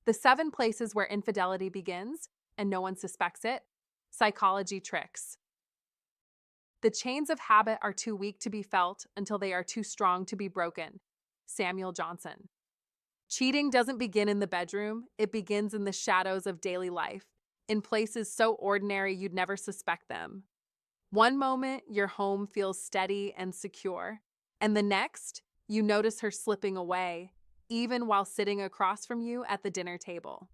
The 7 places where infidelity begins and no one suspects it. Psychology tricks. The chains of habit are too weak to be felt until they are too strong to be broken. Samuel Johnson. Cheating doesn't begin in the bedroom, it begins in the shadows of daily life, in places so ordinary you'd never suspect them. One moment, your home feels steady and secure, and the next, you notice her slipping away, even while sitting across from you at the dinner table.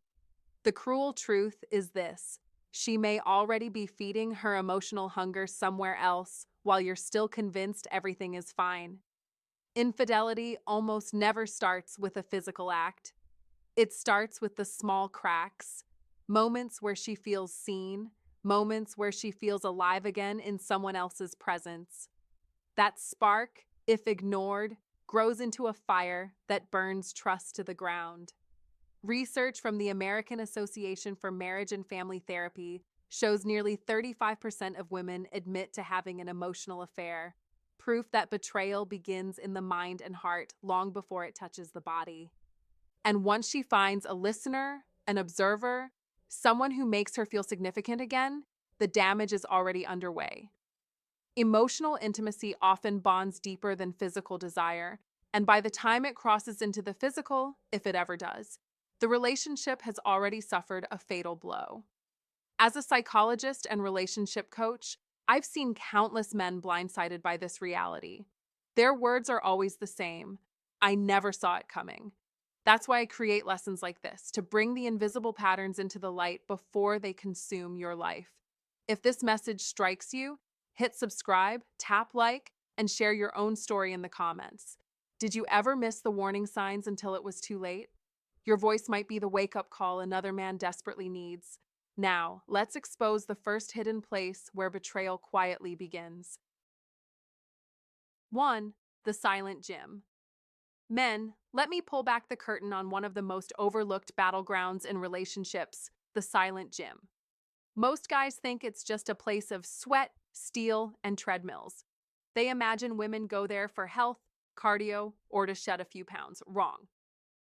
The cruel truth is this: she may already be feeding her emotional hunger somewhere else while you're still convinced everything is fine. Infidelity almost never starts with a physical act. It starts with the small cracks, moments where she feels seen, moments where she feels alive again in someone else's presence. That spark, if ignored, grows into a fire that burns trust to the ground. Research from the American Association for Marriage and Family Therapy shows nearly 35% of women admit to having an emotional affair, proof that betrayal begins in the mind and heart long before it touches the body. And once she finds a listener, an observer, someone who makes her feel significant again, the damage is already underway. Emotional intimacy often bonds deeper than physical desire, and by the time it crosses into the physical, if it ever does, the relationship has already suffered a fatal blow. As a psychologist and relationship coach, I've seen countless men blindsided by this reality. Their words are always the same: "I never saw it coming." That's why I create lessons like this, to bring the invisible patterns into the light before they consume your life. If this message strikes you, hit subscribe, tap like, and share your own story in the comments. Did you ever miss the warning signs until it was too late? Your voice might be the wake-up call another man desperately needs. Now, let's expose the first hidden place where betrayal quietly begins. 1. The silent gym. Men, let me pull back the curtain on one of the most overlooked battlegrounds in relationships: the silent gym. Most guys think it's just a place of sweat, steel, and treadmills. They imagine women go there for health, cardio, or to shed a few pounds. Wrong.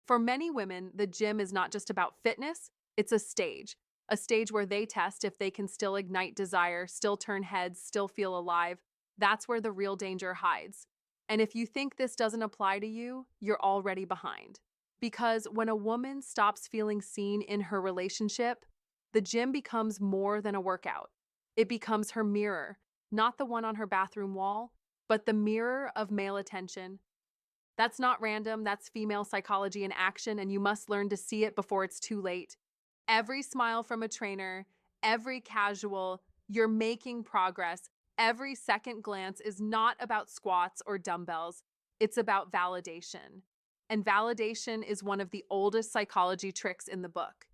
For many women, the gym is not just about fitness, it's a stage where they test if they can still ignite desire, still turn heads, still feel alive. That's where the real danger hides. And if you think this doesn't apply to you, you're already behind. Because when a woman stops feeling seen in her relationship, the gym becomes more than a workout. It becomes her mirror, not the one on her bathroom wall, but the mirror of male attention. That's not random, that's female psychology in action, and you must learn to see it before it's too late. Every smile from a trainer, every casual, "you're making progress," every second glance is not about squats or dumbbells. It's about validation. And validation is one of the oldest psychology tricks in the book.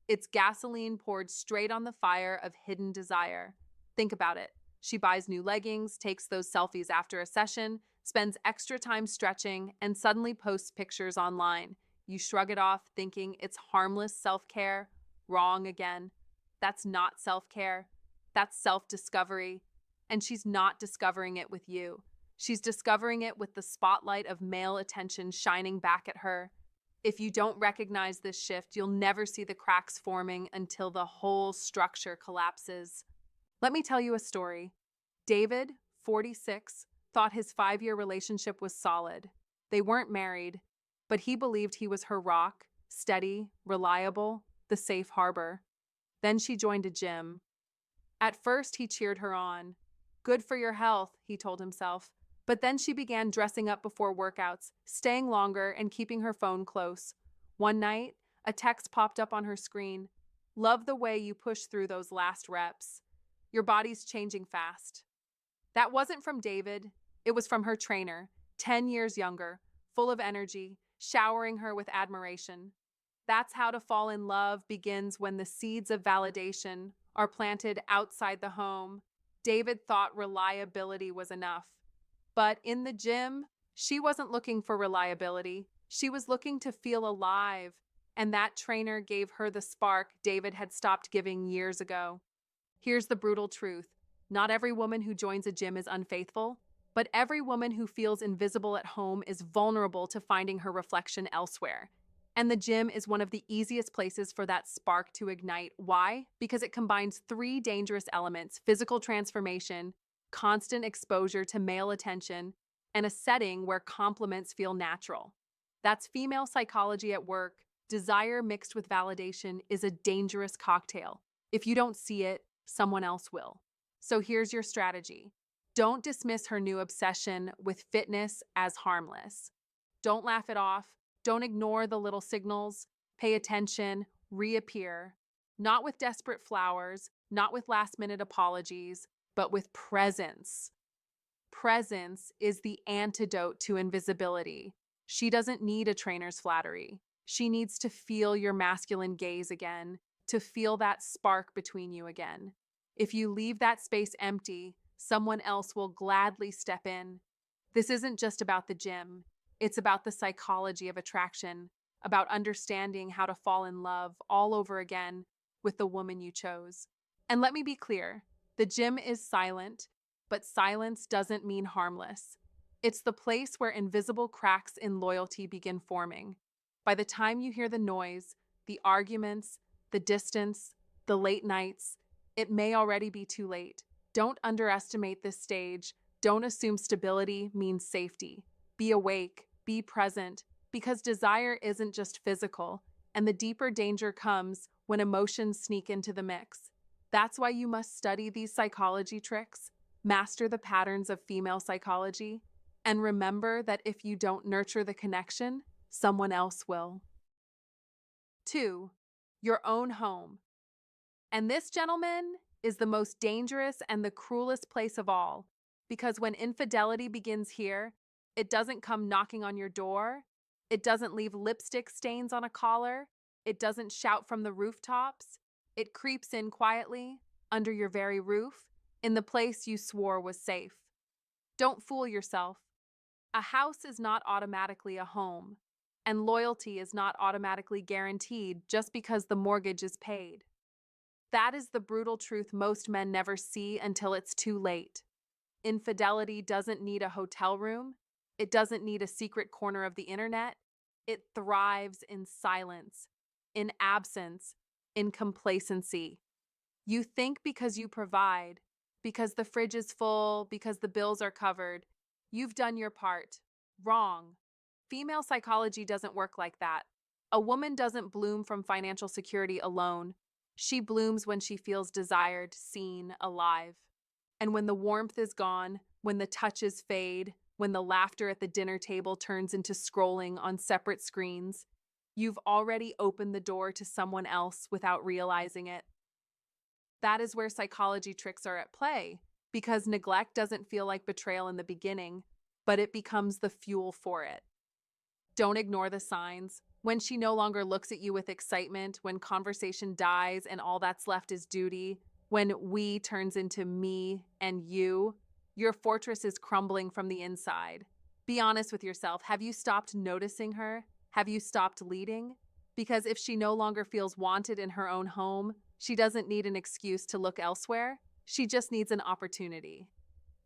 It's gasoline poured straight on the fire of hidden desire. Think about it. She buys new leggings, takes those selfies after a session, spends extra time stretching, and suddenly posts pictures online. You shrug it off, thinking it's harmless self-care. Wrong again. That's not self-care. That's self-discovery. And she's not discovering it with you. She's discovering it with the spotlight of male attention shining back at her. If you don't recognize this shift, you'll never see the cracks forming until the whole structure collapses. Let me tell you a story. David, 46, thought his 5-year relationship was solid. They weren't married, but he believed he was her rock, steady, reliable, the safe harbor. Then she joined a gym. At first, he cheered her on. "Good for your health," he told himself. But then she began dressing up before workouts, staying longer, and keeping her phone close. One night, a text popped up on her screen. "Love the way you push through those last reps. Your body's changing fast." That wasn't from David. It was from her trainer, 10 years younger, full of energy, showering her with admiration. That's how to fall in love begins, when the seeds of validation are planted outside the home. David thought reliability was enough. But in the gym, she wasn't looking for reliability. She was looking to feel alive. And that trainer gave her the spark David had stopped giving years ago. Here's the brutal truth. Not every woman who joins a gym is unfaithful, but every woman who feels invisible at home is vulnerable to finding her reflection elsewhere. And the gym is one of the easiest places for that spark to ignite. Why? Because it combines three dangerous elements: physical transformation, constant exposure to male attention, and a setting where compliments feel natural. That's female psychology at work. Desire mixed with validation is a dangerous cocktail. If you don't see it, someone else will. So here's your strategy. Don't dismiss her new obsession with fitness as harmless. Don't laugh it off. Don't ignore the little signals. Pay attention, reappear. Not with desperate flowers, not with last-minute apologies, but with presence. Presence is the antidote to invisibility. She doesn't need a trainer's flattery. She needs to feel your masculine gaze again, to feel that spark between you again. If you leave that space empty, someone else will gladly step in. This isn't just about the gym. It's about the psychology of attraction, about understanding how to fall in love all over again with the woman you chose. And let me be clear, the gym is silent, but silence doesn't mean harmless. It's the place where invisible cracks in loyalty begin forming. By the time you hear the noise, the arguments, the distance, the late nights, it may already be too late. Don't underestimate this stage. Don't assume stability means safety. Be awake, be present, because desire isn't just physical, and the deeper danger comes when emotions sneak into the mix. That's why you must study these psychology tricks, master the patterns of female psychology, and remember that if you don't nurture the connection, someone else will. 2. Your own home. And this, gentleman, is the most dangerous and the cruelest place of all, because when infidelity begins here, it doesn't come knocking on your door, it doesn't leave lipstick stains on a collar, it doesn't shout from the rooftops, it creeps in quietly, under your very roof, in the place you swore was safe. Don't fool yourself. A house is not automatically a home, and loyalty is not automatically guaranteed just because the mortgage is paid. That is the brutal truth most men never see until it's too late. Infidelity doesn't need a hotel room. It doesn't need a secret corner of the internet. It thrives in silence, in absence, in complacency. You think because you provide, because the fridge is full, because the bills are covered, you've done your part. Wrong. Female psychology doesn't work like that. A woman doesn't bloom from financial security alone. She blooms when she feels desired, seen, alive. And when the warmth is gone, when the touches fade, when the laughter at the dinner table turns into scrolling on separate screens, you've already opened the door to someone else without realizing it. That is where psychology tricks are at play, because neglect doesn't feel like betrayal in the beginning, but it becomes the fuel for it. Don't ignore the signs. When she no longer looks at you with excitement, when conversation dies and all that's left is duty, when we turns into me and you, your fortress is crumbling from the inside. Be honest with yourself. Have you stopped noticing her? Have you stopped leading? Because if she no longer feels wanted in her own home, she doesn't need an excuse to look elsewhere. She just needs an opportunity.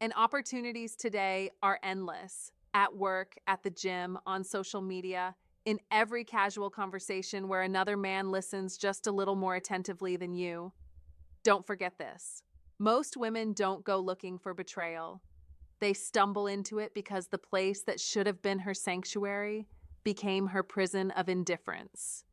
And opportunities today are endless. At work, at the gym, on social media, in every casual conversation where another man listens just a little more attentively than you. Don't forget this. Most women don't go looking for betrayal. They stumble into it because the place that should have been her sanctuary became her prison of indifference.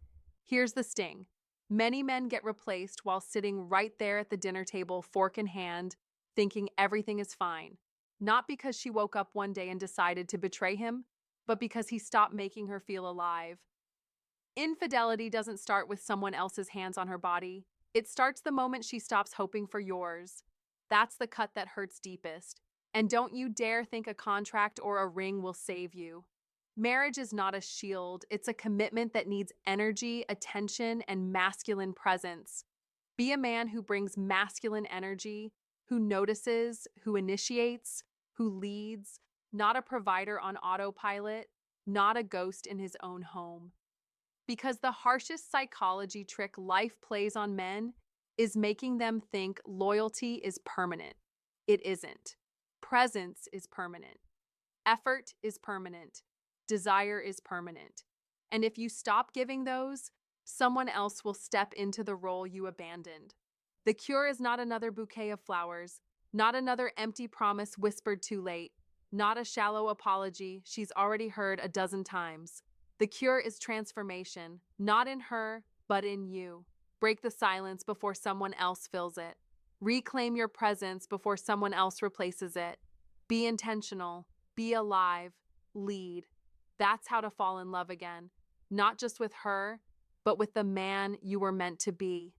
Here's the sting. Many men get replaced while sitting right there at the dinner table, fork in hand, thinking everything is fine. Not because she woke up one day and decided to betray him, but because he stopped making her feel alive. Infidelity doesn't start with someone else's hands on her body. It starts the moment she stops hoping for yours. That's the cut that hurts deepest. And don't you dare think a contract or a ring will save you. Marriage is not a shield. It's a commitment that needs energy, attention, and masculine presence. Be a man who brings masculine energy, who notices, who initiates, who leads, not a provider on autopilot, not a ghost in his own home. Because the harshest psychology trick life plays on men is making them think loyalty is permanent. It isn't. Presence is permanent. Effort is permanent. Desire is permanent. And if you stop giving those, someone else will step into the role you abandoned. The cure is not another bouquet of flowers, not another empty promise whispered too late, not a shallow apology she's already heard a dozen times. The cure is transformation, not in her, but in you. Break the silence before someone else fills it. Reclaim your presence before someone else replaces it. Be intentional, be alive, lead. That's how to fall in love again, not just with her, but with the man you were meant to be.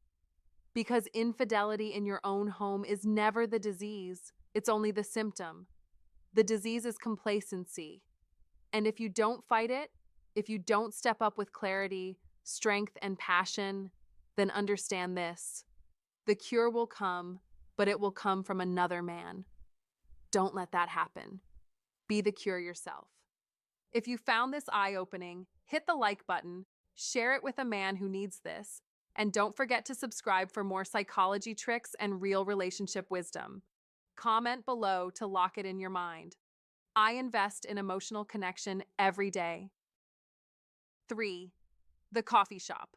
Because infidelity in your own home is never the disease, it's only the symptom. The disease is complacency. And if you don't fight it, if you don't step up with clarity, strength, and passion, then understand this. The cure will come, but it will come from another man. Don't let that happen. Be the cure yourself. If you found this eye-opening, hit the like button, share it with a man who needs this, and don't forget to subscribe for more psychology tricks and real relationship wisdom. Comment below to lock it in your mind. I invest in emotional connection every day. 3. The coffee shop.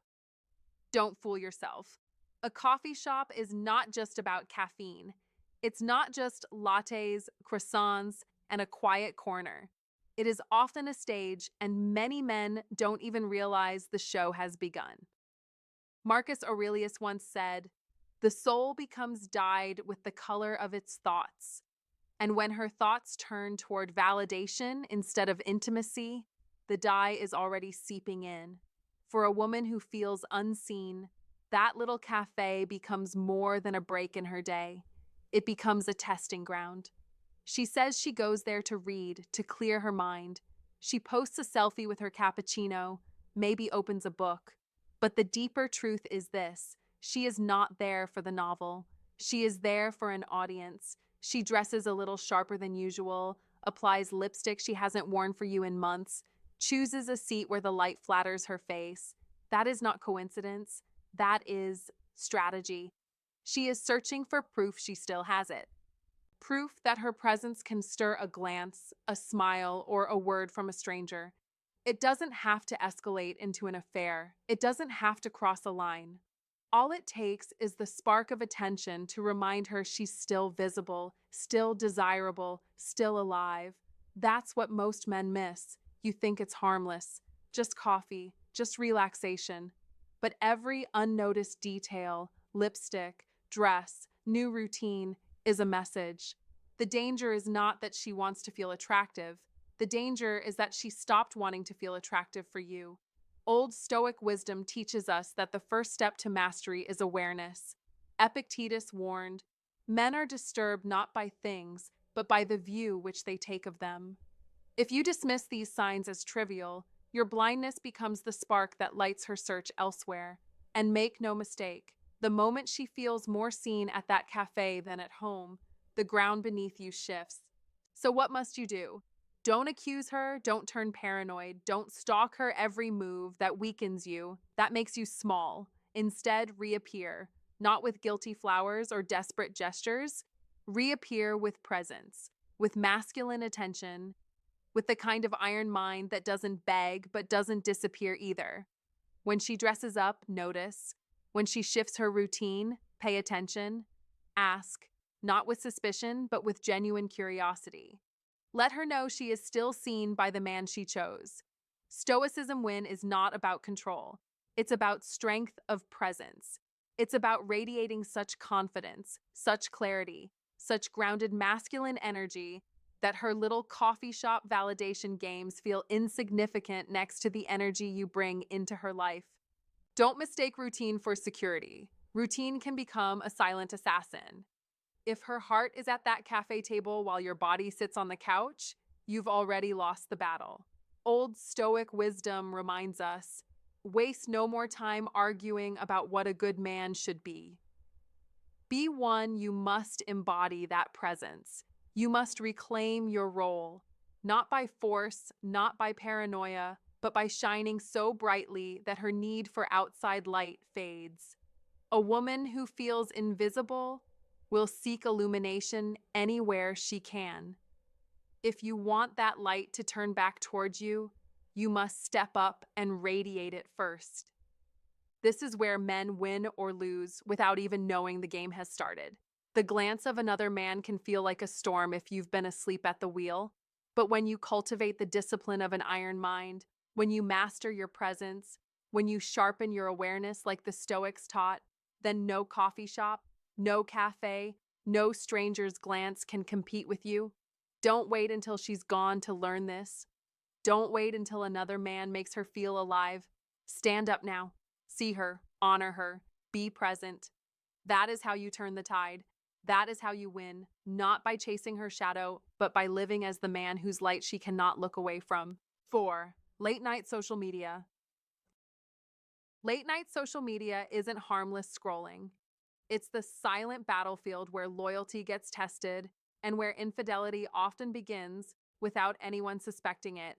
Don't fool yourself. A coffee shop is not just about caffeine. It's not just lattes, croissants, and a quiet corner. It is often a stage, and many men don't even realize the show has begun. Marcus Aurelius once said, "The soul becomes dyed with the color of its thoughts." And when her thoughts turn toward validation instead of intimacy, the dye is already seeping in. For a woman who feels unseen, that little cafe becomes more than a break in her day. It becomes a testing ground. She says she goes there to read, to clear her mind. She posts a selfie with her cappuccino, maybe opens a book. But the deeper truth is this: she is not there for the novel. She is there for an audience. She dresses a little sharper than usual, applies lipstick she hasn't worn for you in months, chooses a seat where the light flatters her face. That is not coincidence. That is strategy. She is searching for proof she still has it. Proof that her presence can stir a glance, a smile, or a word from a stranger. It doesn't have to escalate into an affair. It doesn't have to cross a line. All it takes is the spark of attention to remind her she's still visible, still desirable, still alive. That's what most men miss. You think it's harmless, just coffee, just relaxation. But every unnoticed detail, lipstick, dress, new routine, is a message. The danger is not that she wants to feel attractive. The danger is that she stopped wanting to feel attractive for you. Old Stoic wisdom teaches us that the first step to mastery is awareness. Epictetus warned, "Men are disturbed not by things, but by the view which they take of them." If you dismiss these signs as trivial, your blindness becomes the spark that lights her search elsewhere. And make no mistake, the moment she feels more seen at that cafe than at home, the ground beneath you shifts. So what must you do? Don't accuse her, don't turn paranoid, don't stalk her every move that weakens you, that makes you small. Instead, reappear, not with guilty flowers or desperate gestures. Reappear with presence, with masculine attention, with the kind of iron mind that doesn't beg but doesn't disappear either. When she dresses up, notice. When she shifts her routine, pay attention. Ask, not with suspicion, but with genuine curiosity. Let her know she is still seen by the man she chose. Stoicism Win is not about control. It's about strength of presence. It's about radiating such confidence, such clarity, such grounded masculine energy that her little coffee shop validation games feel insignificant next to the energy you bring into her life. Don't mistake routine for security. Routine can become a silent assassin. If her heart is at that cafe table while your body sits on the couch, you've already lost the battle. Old Stoic wisdom reminds us, waste no more time arguing about what a good man should be. Be one you must embody that presence. You must reclaim your role, not by force, not by paranoia, but by shining so brightly that her need for outside light fades. A woman who feels invisible will seek illumination anywhere she can. If you want that light to turn back towards you, You must step up and radiate it first. This is where men win or lose without even knowing the game has started. The glance of another man can feel like a storm if you've been asleep at the wheel, but when you cultivate the discipline of an iron mind, when you master your presence, when you sharpen your awareness like the Stoics taught, then no coffee shop, no cafe, no stranger's glance can compete with you. Don't wait until she's gone to learn this. Don't wait until another man makes her feel alive. Stand up now. See her, honor her, be present. That is how you turn the tide. That is how you win, not by chasing her shadow, but by living as the man whose light she cannot look away from. 4. Late night social media. Late night social media isn't harmless scrolling. It's the silent battlefield where loyalty gets tested and where infidelity often begins without anyone suspecting it.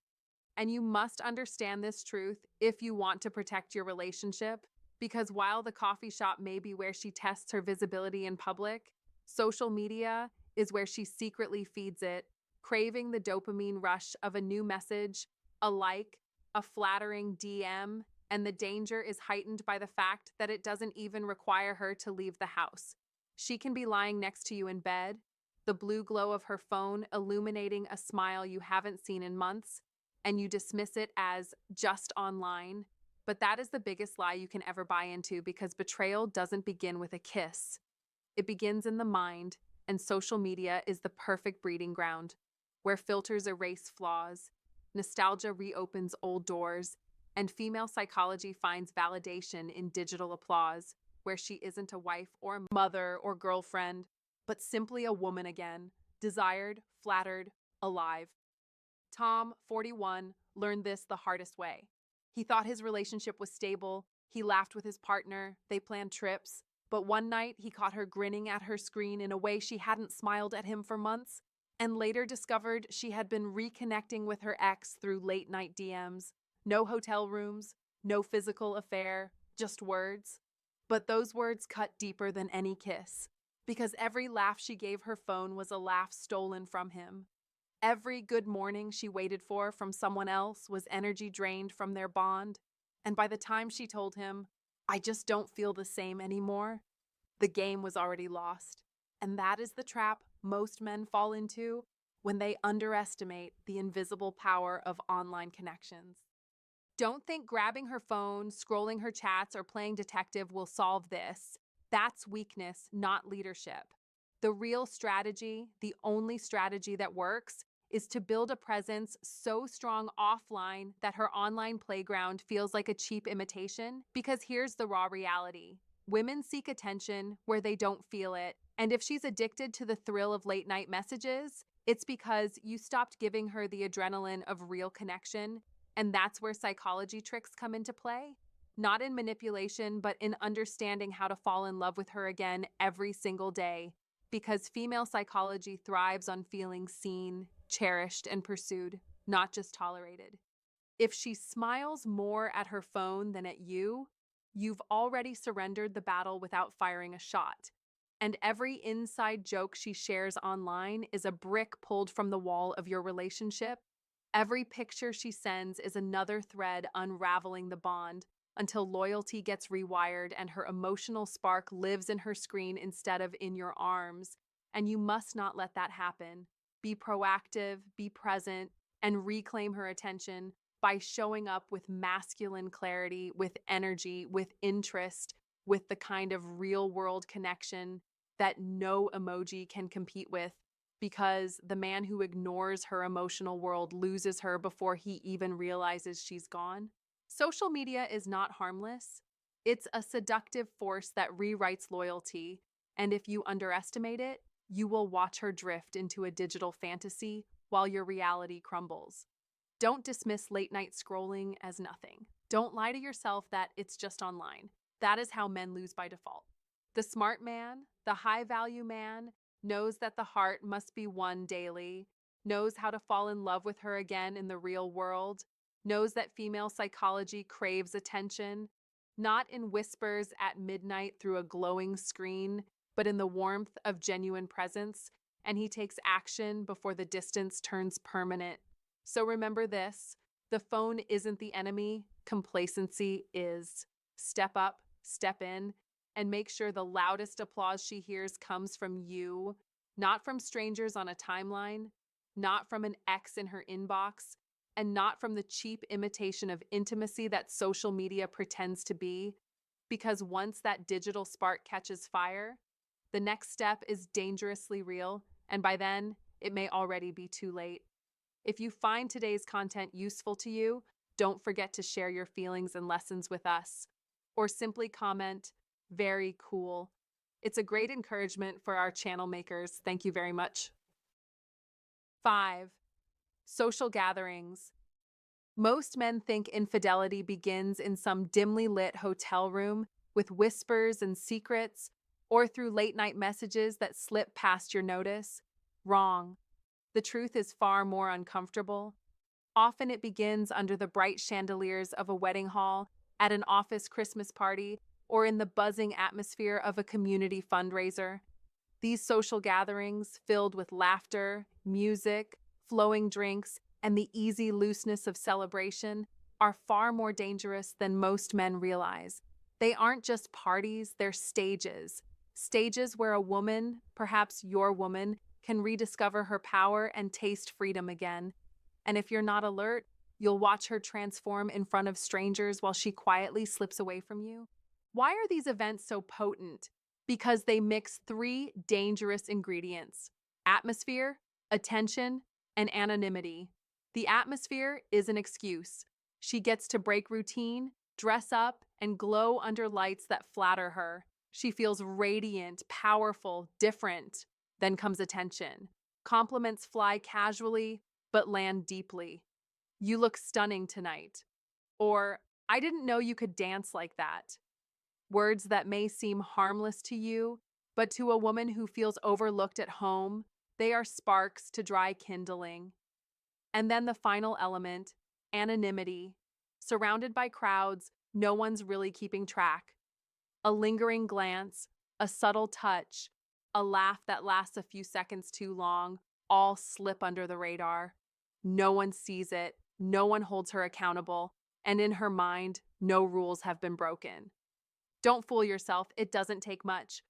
And you must understand this truth if you want to protect your relationship, because while the coffee shop may be where she tests her visibility in public, social media is where she secretly feeds it, craving the dopamine rush of a new message, a like, a flattering DM, and the danger is heightened by the fact that it doesn't even require her to leave the house. She can be lying next to you in bed, the blue glow of her phone illuminating a smile you haven't seen in months, and you dismiss it as just online. But that is the biggest lie you can ever buy into, because betrayal doesn't begin with a kiss. It begins in the mind, and social media is the perfect breeding ground, where filters erase flaws, nostalgia reopens old doors, and female psychology finds validation in digital applause, where she isn't a wife or mother or girlfriend, but simply a woman again, desired, flattered, alive. Tom, 41, learned this the hardest way. He thought his relationship was stable, he laughed with his partner, they planned trips, but one night he caught her grinning at her screen in a way she hadn't smiled at him for months, and later discovered she had been reconnecting with her ex through late-night DMs. No hotel rooms, no physical affair, just words. But those words cut deeper than any kiss, because every laugh she gave her phone was a laugh stolen from him. Every good morning she waited for from someone else was energy drained from their bond, and by the time she told him, "I just don't feel the same anymore," the game was already lost. And that is the trap most men fall into when they underestimate the invisible power of online connections. Don't think grabbing her phone, scrolling her chats, or playing detective will solve this. That's weakness, not leadership. The real strategy, the only strategy that works, is to build a presence so strong offline that her online playground feels like a cheap imitation. Because here's the raw reality. Women seek attention where they don't feel it. And if she's addicted to the thrill of late night messages, it's because you stopped giving her the adrenaline of real connection. And that's where psychology tricks come into play. Not in manipulation, but in understanding how to fall in love with her again every single day. Because female psychology thrives on feeling seen, cherished, and pursued, not just tolerated. If she smiles more at her phone than at you, you've already surrendered the battle without firing a shot. And every inside joke she shares online is a brick pulled from the wall of your relationship. Every picture she sends is another thread unraveling the bond until loyalty gets rewired and her emotional spark lives in her screen instead of in your arms. And you must not let that happen. Be proactive, be present, and reclaim her attention by showing up with masculine clarity, with energy, with interest, with the kind of real-world connection that no emoji can compete with, because the man who ignores her emotional world loses her before he even realizes she's gone. Social media is not harmless. It's a seductive force that rewrites loyalty, and if you underestimate it, you will watch her drift into a digital fantasy while your reality crumbles. Don't dismiss late-night scrolling as nothing. Don't lie to yourself that it's just online. That is how men lose by default. The smart man, the high-value man, knows that the heart must be won daily, knows how to fall in love with her again in the real world, knows that female psychology craves attention, not in whispers at midnight through a glowing screen, but in the warmth of genuine presence, and he takes action before the distance turns permanent. So remember this: The phone isn't the enemy, complacency is. Step up, step in, and make sure the loudest applause she hears comes from you, not from strangers on a timeline, not from an ex in her inbox, and not from the cheap imitation of intimacy that social media pretends to be. Because once that digital spark catches fire, the next step is dangerously real, and by then, it may already be too late. If you find today's content useful to you, don't forget to share your feelings and lessons with us, or simply comment, "Very cool." It's a great encouragement for our channel makers. Thank you very much. 5. Social gatherings. Most men think infidelity begins in some dimly lit hotel room with whispers and secrets, or through late-night messages that slip past your notice. Wrong. The truth is far more uncomfortable. Often it begins under the bright chandeliers of a wedding hall, at an office Christmas party, or in the buzzing atmosphere of a community fundraiser. These social gatherings, filled with laughter, music, flowing drinks, and the easy looseness of celebration, are far more dangerous than most men realize. They aren't just parties, they're stages. Stages where a woman, perhaps your woman, can rediscover her power and taste freedom again. And if you're not alert, you'll watch her transform in front of strangers while she quietly slips away from you. Why are these events so potent? Because they mix three dangerous ingredients: atmosphere, attention, and anonymity. The atmosphere is an excuse. She gets to break routine, dress up, and glow under lights that flatter her. She feels radiant, powerful, different. Then comes attention. Compliments fly casually, but land deeply. "You look stunning tonight." Or, "I didn't know you could dance like that." Words that may seem harmless to you, but to a woman who feels overlooked at home, they are sparks to dry kindling. And then the final element, anonymity. Surrounded by crowds, no one's really keeping track. A lingering glance, a subtle touch, a laugh that lasts a few seconds too long, all slip under the radar. No one sees it, no one holds her accountable, and in her mind, no rules have been broken. Don't fool yourself, it doesn't take much.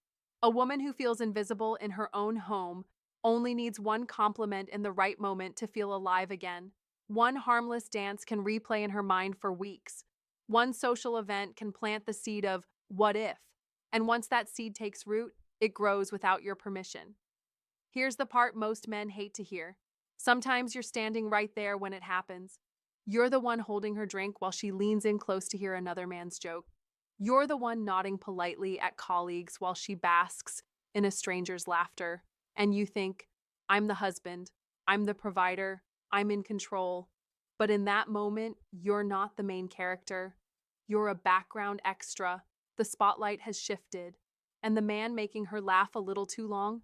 A woman who feels invisible in her own home only needs one compliment in the right moment to feel alive again. One harmless dance can replay in her mind for weeks. One social event can plant the seed of "what if?" And once that seed takes root, it grows without your permission. Here's the part most men hate to hear. Sometimes you're standing right there when it happens. You're the one holding her drink while she leans in close to hear another man's joke. You're the one nodding politely at colleagues while she basks in a stranger's laughter. And you think, "I'm the husband, I'm the provider, I'm in control." But in that moment, you're not the main character. You're a background extra. The spotlight has shifted. And the man making her laugh a little too long?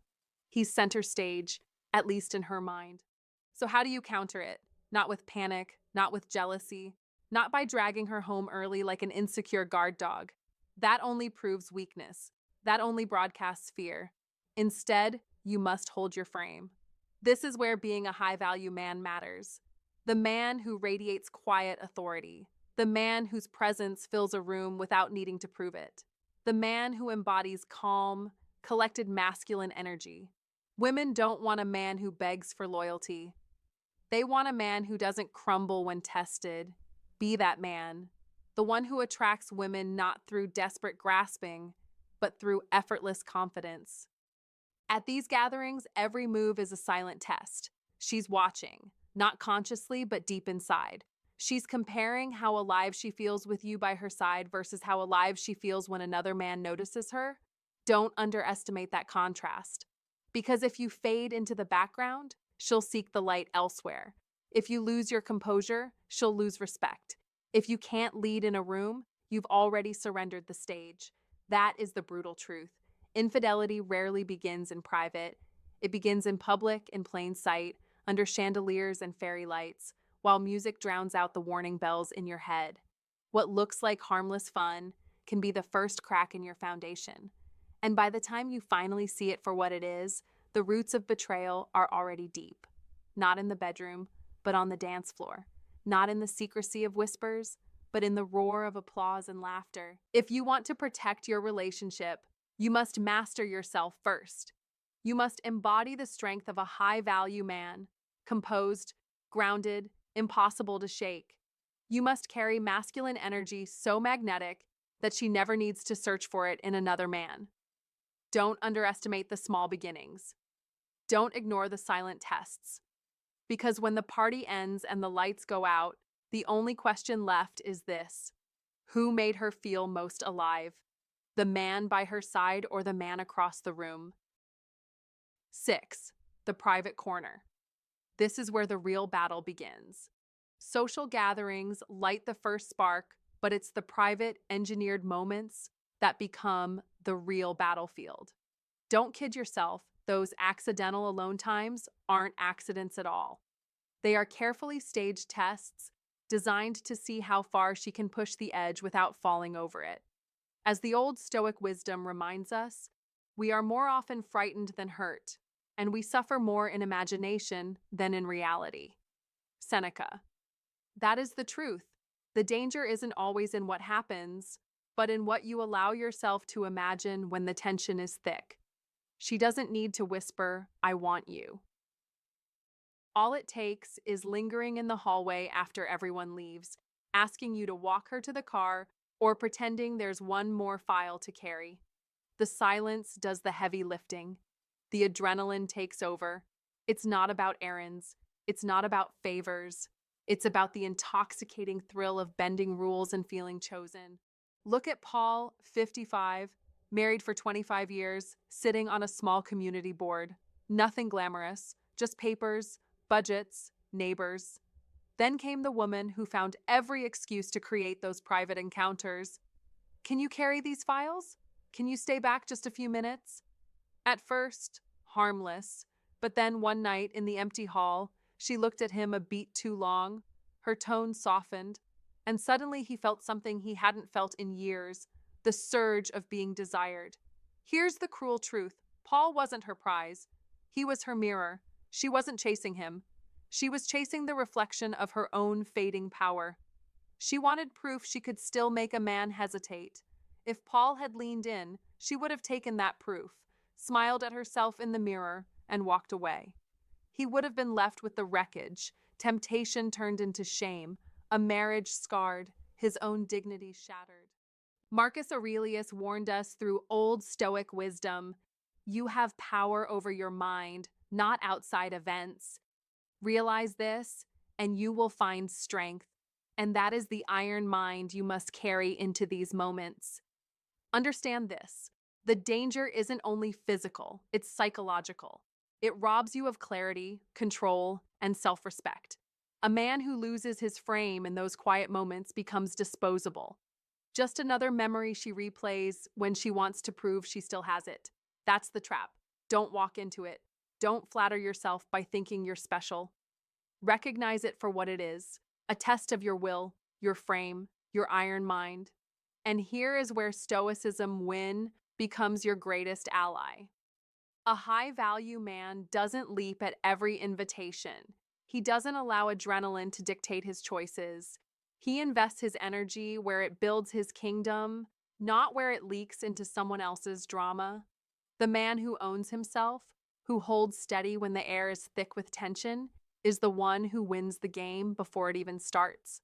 He's center stage, at least in her mind. So how do you counter it? Not with panic, not with jealousy, not by dragging her home early like an insecure guard dog. That only proves weakness. That only broadcasts fear. Instead, you must hold your frame. This is where being a high-value man matters. The man who radiates quiet authority. The man whose presence fills a room without needing to prove it. The man who embodies calm, collected masculine energy. Women don't want a man who begs for loyalty. They want a man who doesn't crumble when tested. Be that man. The one who attracts women not through desperate grasping, but through effortless confidence. At these gatherings, every move is a silent test. She's watching, not consciously, but deep inside. She's comparing how alive she feels with you by her side versus how alive she feels when another man notices her. Don't underestimate that contrast. Because if you fade into the background, she'll seek the light elsewhere. If you lose your composure, she'll lose respect. If you can't lead in a room, you've already surrendered the stage. That is the brutal truth. Infidelity rarely begins in private. It begins in public, in plain sight, under chandeliers and fairy lights, while music drowns out the warning bells in your head. What looks like harmless fun can be the first crack in your foundation. And by the time you finally see it for what it is, the roots of betrayal are already deep. Not in the bedroom, but on the dance floor. not in the secrecy of whispers, but in the roar of applause and laughter. If you want to protect your relationship, you must master yourself first. You must embody the strength of a high-value man, composed, grounded, impossible to shake. You must carry masculine energy so magnetic that she never needs to search for it in another man. Don't underestimate the small beginnings. Don't ignore the silent tests. Because when the party ends and the lights go out, the only question left is this: who made her feel most alive? The man by her side or the man across the room? 6. The private corner. This is where the real battle begins. Social gatherings light the first spark, but it's the private, engineered moments that become the real battlefield. Don't kid yourself, those accidental alone times aren't accidents at all. They are carefully staged tests designed to see how far she can push the edge without falling over it. As the old Stoic wisdom reminds us, we are more often frightened than hurt, and we suffer more in imagination than in reality. Seneca. That is the truth. The danger isn't always in what happens, but in what you allow yourself to imagine when the tension is thick. She doesn't need to whisper, "I want you." All it takes is lingering in the hallway after everyone leaves, asking you to walk her to the car, or pretending there's one more file to carry. The silence does the heavy lifting. The adrenaline takes over. It's not about errands. It's not about favors. It's about the intoxicating thrill of bending rules and feeling chosen. Look at Paul, 55, married for 25 years, sitting on a small community board. Nothing glamorous, just papers, budgets, neighbors. Then came the woman who found every excuse to create those private encounters. Can you carry these files? Can you stay back just a few minutes? At first, harmless, but then one night in the empty hall, she looked at him a beat too long. Her tone softened, and suddenly he felt something he hadn't felt in years, the surge of being desired. Here's the cruel truth. Paul wasn't her prize. He was her mirror. She wasn't chasing him. She was chasing the reflection of her own fading power. She wanted proof she could still make a man hesitate. If Paul had leaned in, she would have taken that proof, smiled at herself in the mirror, and walked away. He would have been left with the wreckage, temptation turned into shame, a marriage scarred, his own dignity shattered. Marcus Aurelius warned us through Old Stoic wisdom: you have power over your mind, not outside events. Realize this, and you will find strength. And that is the iron mind you must carry into these moments. Understand this: the danger isn't only physical, it's psychological. It robs you of clarity, control, and self-respect. A man who loses his frame in those quiet moments becomes disposable. Just another memory she replays when she wants to prove she still has it. That's the trap. Don't walk into it. Don't flatter yourself by thinking you're special. Recognize it for what it is: a test of your will, your frame, your iron mind. And here is where Stoicism Win becomes your greatest ally. A high-value man doesn't leap at every invitation. He doesn't allow adrenaline to dictate his choices. He invests his energy where it builds his kingdom, not where it leaks into someone else's drama. The man who owns himself, who holds steady when the air is thick with tension, is the one who wins the game before it even starts.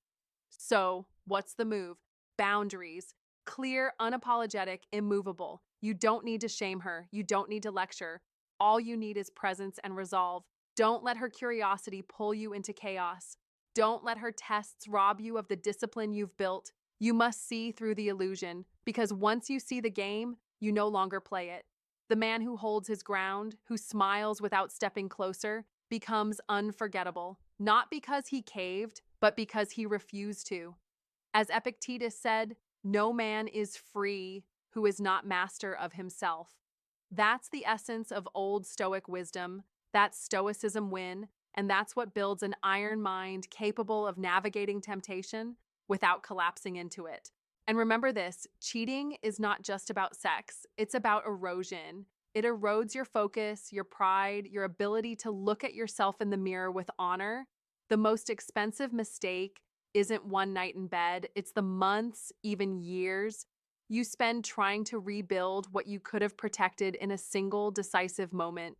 So, what's the move? Boundaries. Clear, unapologetic, immovable. You don't need to shame her. You don't need to lecture. All you need is presence and resolve. Don't let her curiosity pull you into chaos. Don't let her tests rob you of the discipline you've built. You must see through the illusion, because once you see the game, you no longer play it. The man who holds his ground, who smiles without stepping closer, becomes unforgettable, not because he caved, but because he refused to. As Epictetus said, no man is free who is not master of himself. That's the essence of Old Stoic wisdom. That's Stoicism Win, and that's what builds an iron mind capable of navigating temptation without collapsing into it. And remember this: cheating is not just about sex, it's about erosion. It erodes your focus, your pride, your ability to look at yourself in the mirror with honor. The most expensive mistake isn't one night in bed, it's the months, even years, you spend trying to rebuild what you could have protected in a single decisive moment.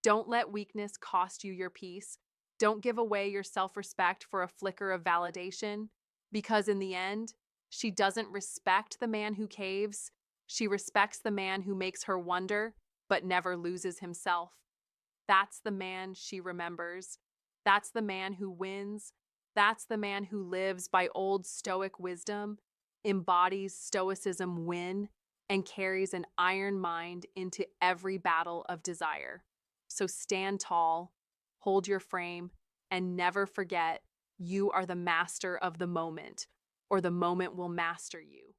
Don't let weakness cost you your peace. Don't give away your self-respect for a flicker of validation, because in the end, she doesn't respect the man who caves. She respects the man who makes her wonder, but never loses himself. That's the man she remembers. That's the man who wins. That's the man who lives by old Stoic wisdom, embodies Stoicism win, and carries an iron mind into every battle of desire. So stand tall, hold your frame, and never forget you are the master of the moment, or the moment will master you.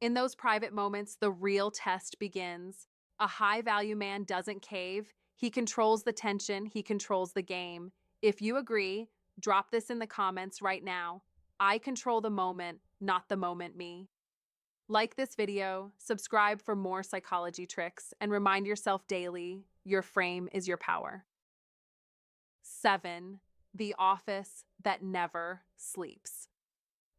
In those private moments, the real test begins. A high-value man doesn't cave. He controls the tension. He controls the game. If you agree, drop this in the comments right now. I control the moment, not the moment me. Like this video, subscribe for more psychology tricks, and remind yourself daily, your frame is your power. 7. The office that never sleeps.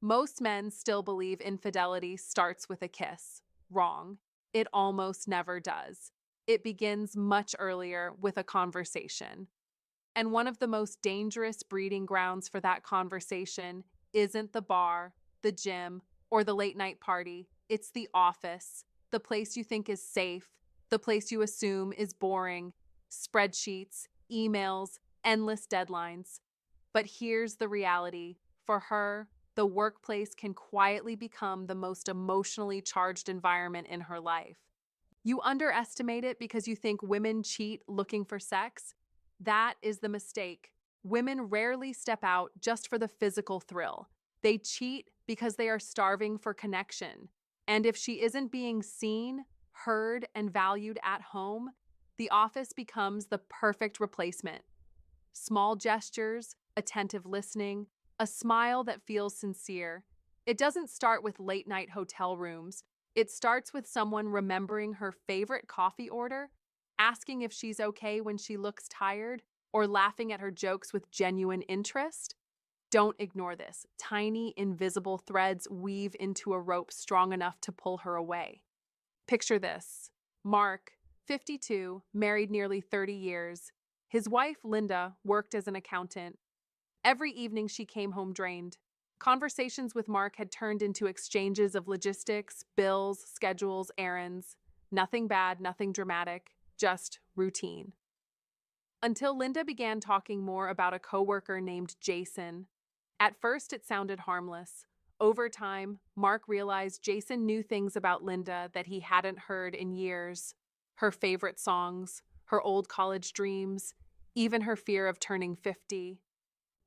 Most men still believe infidelity starts with a kiss. Wrong. It almost never does. It begins much earlier with a conversation. And one of the most dangerous breeding grounds for that conversation isn't the bar, the gym, or the late night party. It's the office, the place you think is safe, the place you assume is boring, spreadsheets, emails, endless deadlines. But here's the reality. For her, the workplace can quietly become the most emotionally charged environment in her life. You underestimate it because you think women cheat looking for sex. That is the mistake. Women rarely step out just for the physical thrill. They cheat because they are starving for connection. And if she isn't being seen, heard, and valued at home, the office becomes the perfect replacement. Small gestures, attentive listening, a smile that feels sincere. It doesn't start with late-night hotel rooms. It starts with someone remembering her favorite coffee order, asking if she's okay when she looks tired, or laughing at her jokes with genuine interest. Don't ignore this. Tiny, invisible threads weave into a rope strong enough to pull her away. Picture this. Mark, 52, married nearly 30 years. His wife, Linda, worked as an accountant. Every evening she came home drained. Conversations with Mark had turned into exchanges of logistics, bills, schedules, errands. Nothing bad, nothing dramatic, just routine. Until Linda began talking more about a coworker named Jason. At first, it sounded harmless. Over time, Mark realized Jason knew things about Linda that he hadn't heard in years. Her favorite songs, her old college dreams, even her fear of turning 50.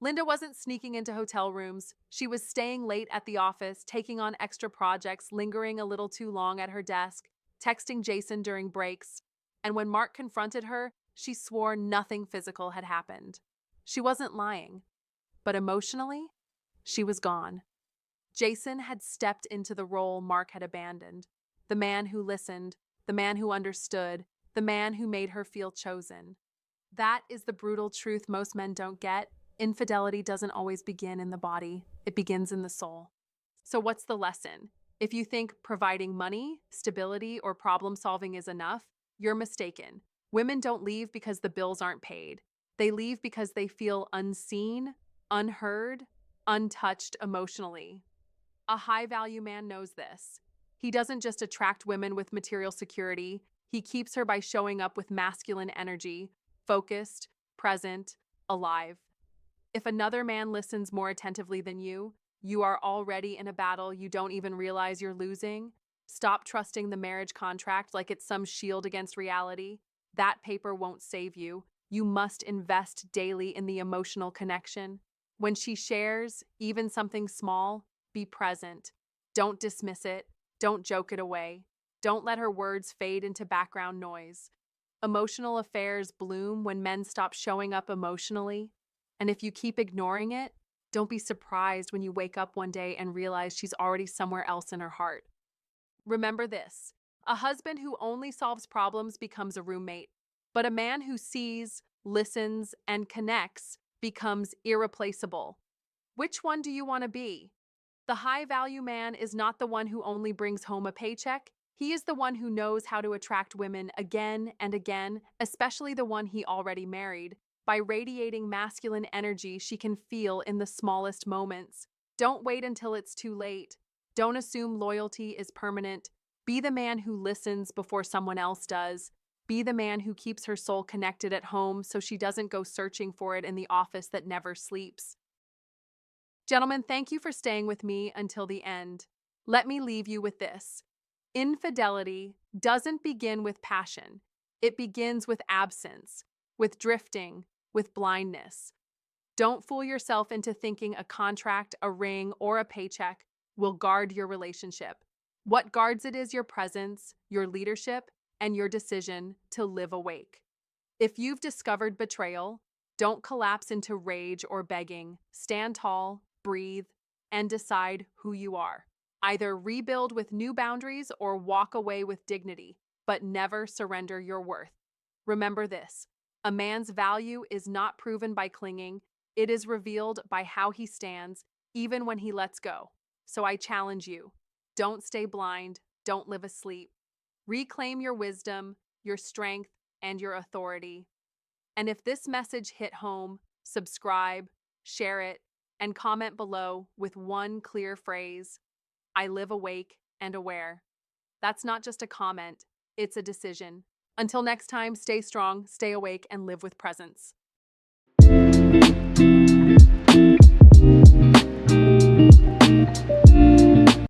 Linda wasn't sneaking into hotel rooms. She was staying late at the office, taking on extra projects, lingering a little too long at her desk, texting Jason during breaks. And when Mark confronted her, she swore nothing physical had happened. She wasn't lying. But emotionally, she was gone. Jason had stepped into the role Mark had abandoned. The man who listened, the man who understood, the man who made her feel chosen. That is the brutal truth most men don't get. Infidelity doesn't always begin in the body. It begins in the soul. So what's the lesson? If you think providing money, stability, or problem solving is enough, you're mistaken. Women don't leave because the bills aren't paid. They leave because they feel unseen, unheard, untouched emotionally. A high-value man knows this. He doesn't just attract women with material security. He keeps her by showing up with masculine energy, focused, present, alive. If another man listens more attentively than you are already in a battle you don't even realize you're losing. Stop trusting the marriage contract like it's some shield against reality. That paper won't save you. You must invest daily in the emotional connection. When she shares, even something small, be present. Don't dismiss it. Don't joke it away. Don't let her words fade into background noise. Emotional affairs bloom when men stop showing up emotionally. And if you keep ignoring it, don't be surprised when you wake up one day and realize she's already somewhere else in her heart. Remember this: a husband who only solves problems becomes a roommate, but a man who sees, listens, and connects becomes irreplaceable. Which one do you want to be? The high-value man is not the one who only brings home a paycheck. He is the one who knows how to attract women again and again, especially the one he already married, by radiating masculine energy she can feel in the smallest moments. Don't wait until it's too late. Don't assume loyalty is permanent. Be the man who listens before someone else does. Be the man who keeps her soul connected at home so she doesn't go searching for it in the office that never sleeps. Gentlemen, thank you for staying with me until the end. Let me leave you with this. Infidelity doesn't begin with passion. It begins with absence, with drifting, with blindness. Don't fool yourself into thinking a contract, a ring, or a paycheck will guard your relationship. What guards it is your presence, your leadership, and your decision to live awake. If you've discovered betrayal, don't collapse into rage or begging. Stand tall, breathe, and decide who you are. Either rebuild with new boundaries or walk away with dignity, but never surrender your worth. Remember this: a man's value is not proven by clinging, it is revealed by how he stands, even when he lets go. So I challenge you, don't stay blind, don't live asleep. Reclaim your wisdom, your strength, and your authority. And if this message hit home, subscribe, share it, and comment below with one clear phrase: I live awake and aware. That's not just a comment, it's a decision. Until next time, stay strong, stay awake, and live with presence.